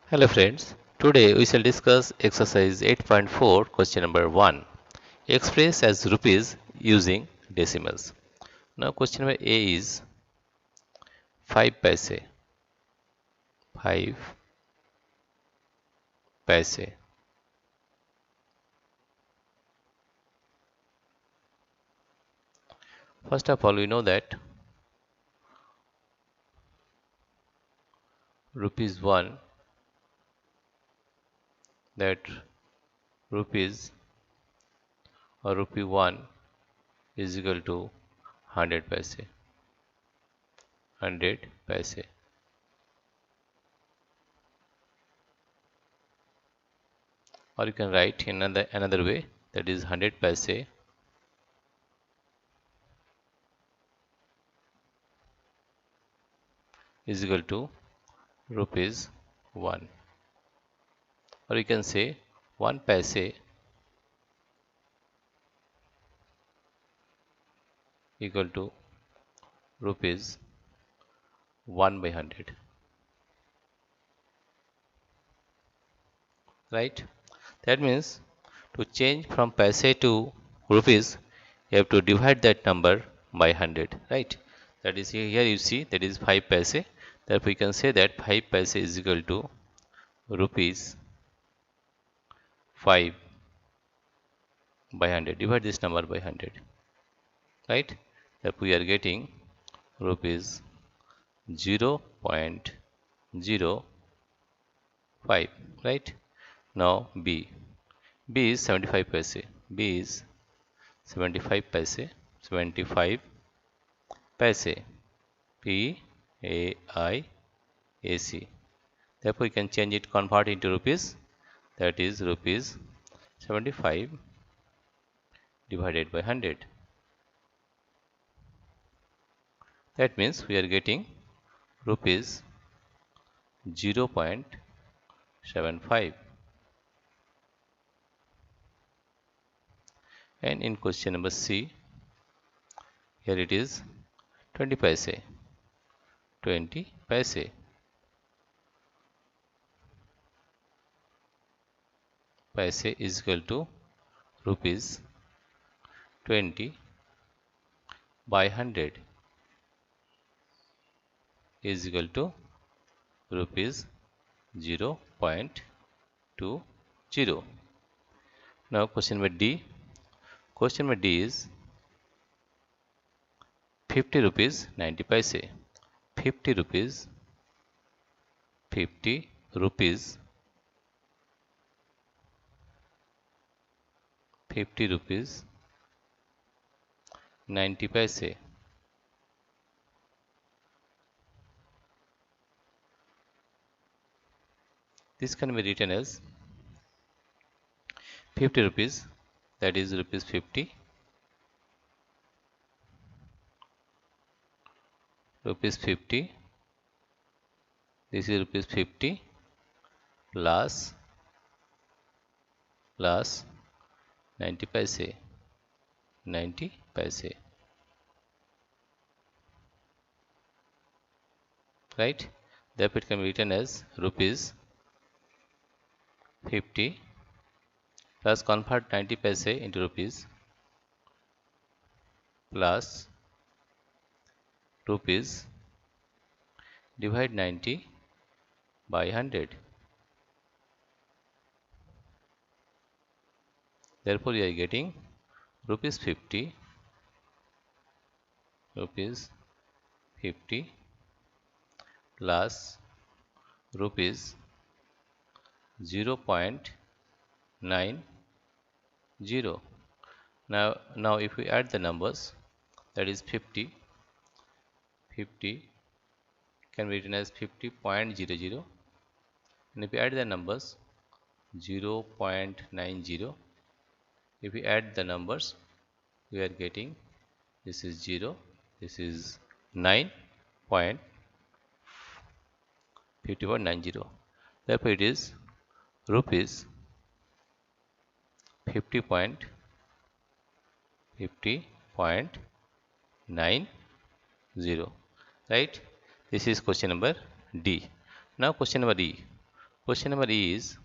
Hello friends, today we shall discuss exercise 8.4 question number 1. Express as rupees using decimals. Now question number A is 5 paise. 5 paise. First of all we know that rupees 1, that rupees or rupee 1 is equal to 100 paise. 100 paise. Or you can write in another way, that is 100 paise is equal to rupees 1. Or you can say 1 paise equal to rupees 1 by 100, right? That means to change from paise to rupees, you have to divide that number by 100, right? That is, here you see that is 5 paise. Therefore we can say that 5 paise is equal to rupees 5 by 100. Divide this number by 100, right? Therefore we are getting rupees 0.05, right? Now B is 75 paise. B is 75 paise. 75 paise. PAIAC. Therefore, you can change it, convert into rupees. That is rupees 75 divided by 100. That means we are getting rupees 0.75. And in question number C, here it is 20 paise. 20 paise. Paise is equal to rupees 20 by 100 is equal to rupees 0.20. Now question number D. Question number D is 50 rupees 90 paise. 50 rupees 50 rupees 50 rupees 90 paise. This can be written as 50 rupees, that is rupees 50, rupees 50, this is rupees 50 plus 90 paise. 90 paise, right? Therefore it can be written as rupees 50 plus, convert 90 paise into rupees, plus rupees divide 90 by 100. Therefore we are getting rupees 50 plus rupees 0.90. Now if we add the numbers, that is 50 can be written as 50.00, and if we add the numbers 0.90, if we add the numbers, we are getting, this is 0, this is 9.50.90. Therefore it is rupees 50.90, right? This is question number D. Now question number E. Question number is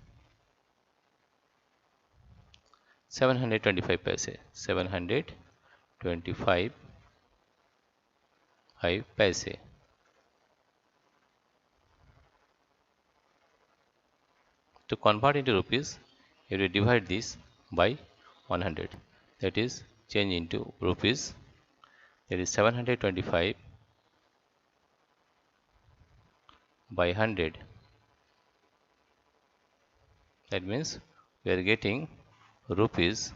725 paise. 725 paise. To convert into rupees, you have to divide this by 100. That is, change into rupees. That is 725 by 100. That means we are getting rupees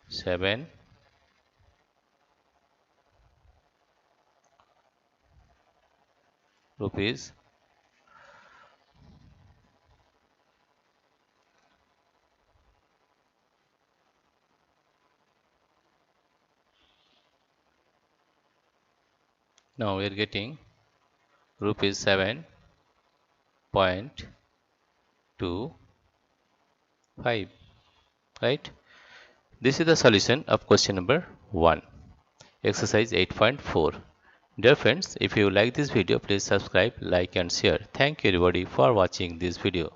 7 rupees. Now we are getting rupees 7.25, right? This is the solution of question number 1, exercise 8.4. Dear friends, if you like this video, please subscribe, like and share. Thank you everybody for watching this video.